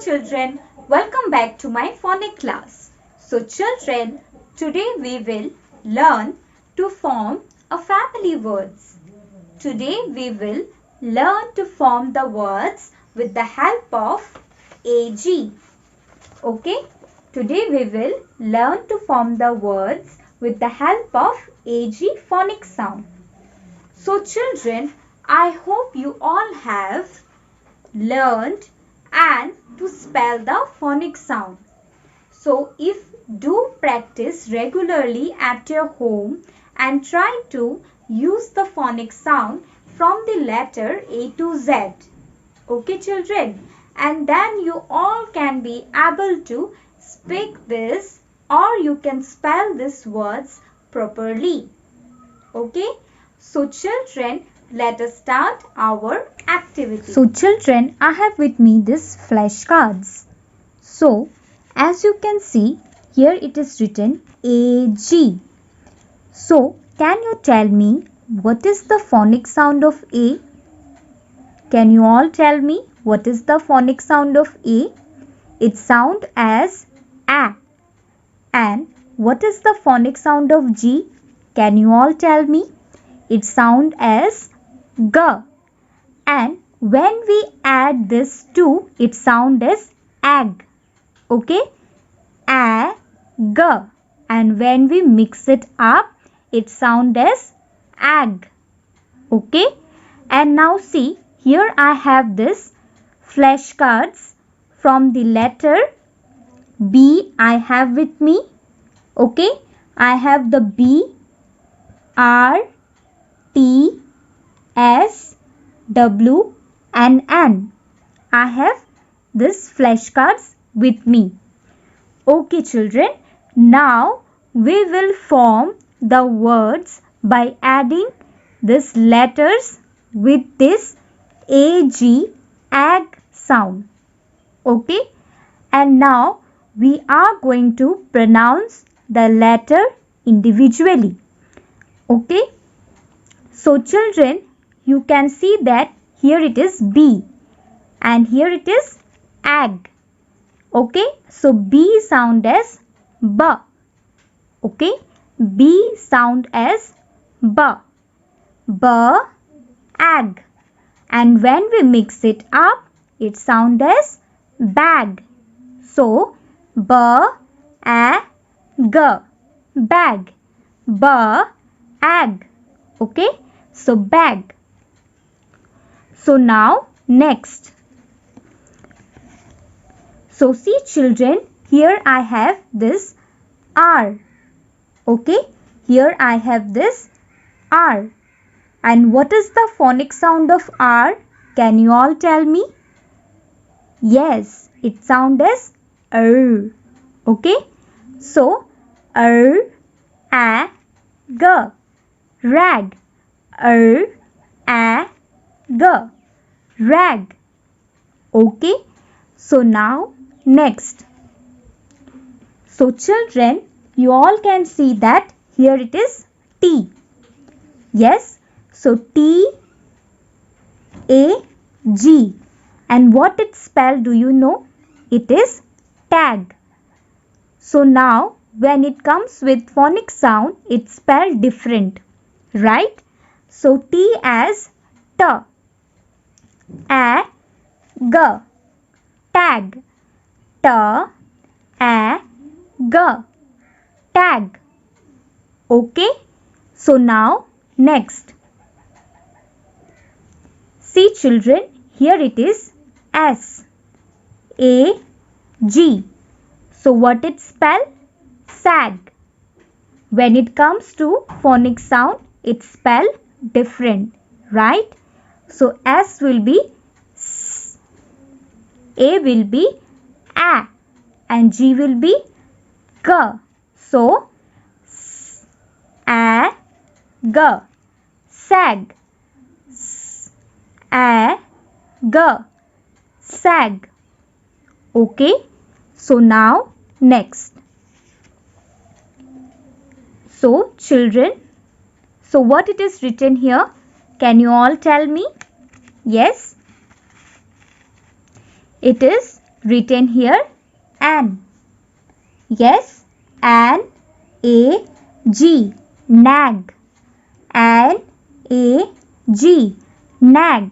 children, welcome back to my phonic class. So children, today we will learn to form a family words. Today we will learn to form the words with the help of AG. Okay? Today we will learn to form the words with the help of AG phonic sound. So children, I hope you all have learned and to spell the phonic sound. So if do practice regularly at your home and try to use the phonic sound from the letter A to Z. Okay children, and then you all can be able to speak this or you can spell these words properly. Okay, so children, let us start our activity. So children, I have with me this flashcards. So as you can see, here it is written AG. So can you tell me what is the phonic sound of A? Can you all tell me what is the phonic sound of A? It sounds as A. And what is the phonic sound of G? Can you all tell me? It sounds as G. And when we add this two, it sounds as ag. Okay? A, G. And when we mix it up, it sounds as ag. Okay? And now see, here I have this flashcards from the letter B I have with me. Okay? I have the B, R, T, S, W and N. I have this flashcards with me. Okay children, now we will form the words by adding these letters with this AG, ag sound. Okay, and now we are going to pronounce the letter individually. Okay, so children, you can see that here it is B and here it is ag. Okay, so B sound as B. Okay, B sound as B. B, ag. And when we mix it up, it sound as bag. So B, A, G, bag. B, ag. Okay, so bag. So now next. So see children, here I have this R. Okay, here I have this R. And what is the phonic sound of R? Can you all tell me? Yes, it sounds as R. Okay, so R, A, G, rag. R, A, G, rag. Okay, so now next. So children, you all can see that here it is T. Yes, so T, A, G. And what it spell, do you know? It is tag. So now when it comes with phonic sound, it's spelled different. Right? So T as T. A, G. Tag. T, A, G. Tag. Okay? So now next. See children, here it is S, A, G. So what it spell? Sag. When it comes to phonic sound, it spell different, right? So S will be S, A will be A and G will be G. So S, A, G, sag. S, A, G, sag. Okay, so now next. So children, so what it is written here? Can you all tell me? Yes, it is written here an. Yes, N-A-G, nag. N-A-G, nag.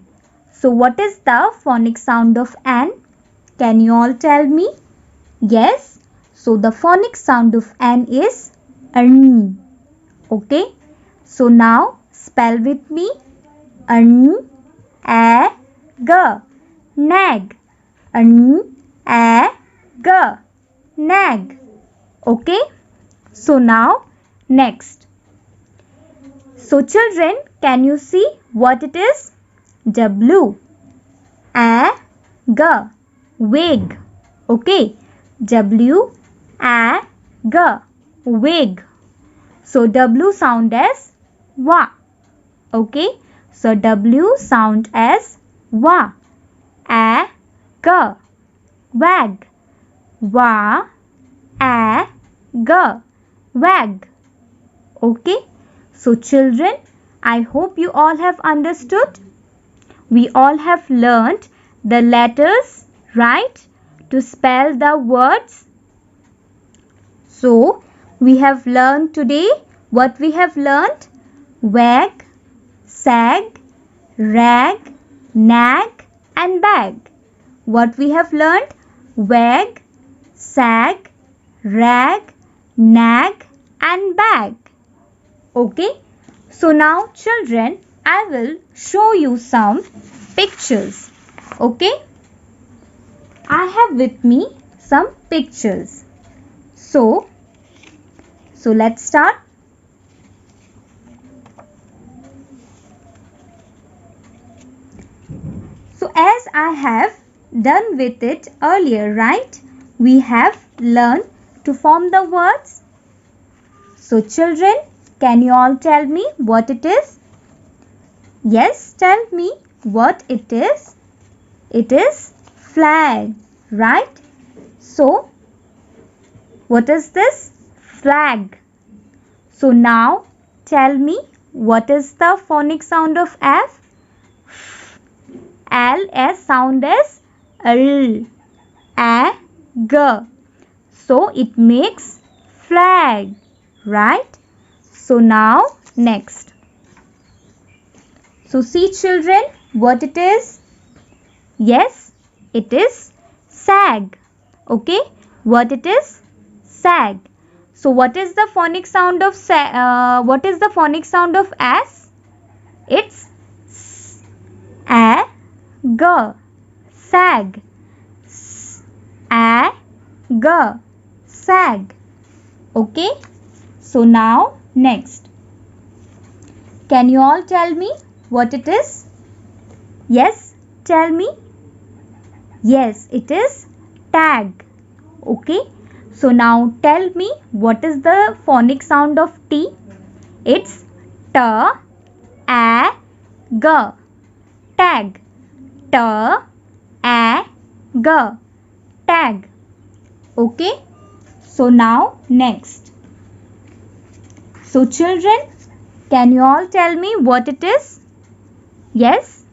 So what is the phonic sound of an? Can you all tell me? Yes, so the phonic sound of an is an. Okay, so now spell with me. An, a, g, nag. An, a, g, nag. Okay, so now next. So children, can you see what it is? W, a, g, wig. Okay, W, a, g, wig. So W sound as wa. Okay, so W sound as wa. A, g, wag. Wa, a, g, wag. Okay, so children, I hope you all have understood. We all have learnt the letters, right, to spell the words. So we have learned today what we have learnt: wag, sag, rag, nag and bag. What we have learnt: wag, sag, rag, nag and bag. Okay, so now children, I will show you some pictures. Okay, I have with me some pictures. So let's start. So as I have done with it earlier, right? We have learned to form the words. So children, can you all tell me what it is? Yes, tell me what it is. It is flag, right? So what is this? Flag. So now tell me what is the phonic sound of F? L as sound as L. A, G. So it makes flag, right? So now next. So see children what it is? Yes, it is sag. Okay, what it is? Sag. So what is the phonic sound of what is the phonic sound of S? It's S, A, G, sag. S, A, G, sag. Okay, so now next. Can you all tell me what it is? Yes, tell me. Yes, it is tag. Okay, so now tell me what is the phonic sound of T? It's T, A, G, tag. T, A, G, tag. Okay, so now next. So children, can you all tell me what it is? Yes,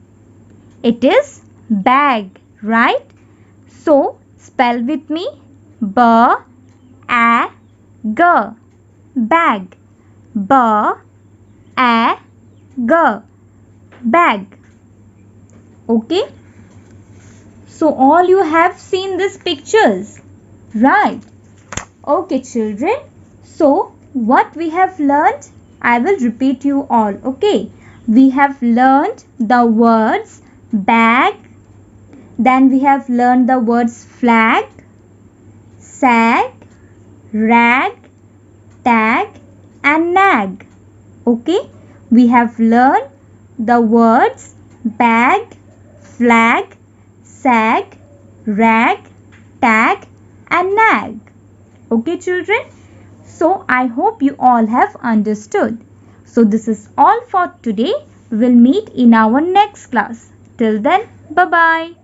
it is bag, right? So spell with me. B, A, G, bag. B, A, G, bag. Okay, so all you have seen these pictures, right? Okay children, so what we have learned, I will repeat you all. Okay, we have learned the words bag, then we have learned the words flag, sag, rag, tag and nag. Okay, we have learned the words bag, flag, sag, rag, tag and nag. Okay children, so I hope you all have understood. So this is all for today. We will meet in our next class. Till then, bye bye.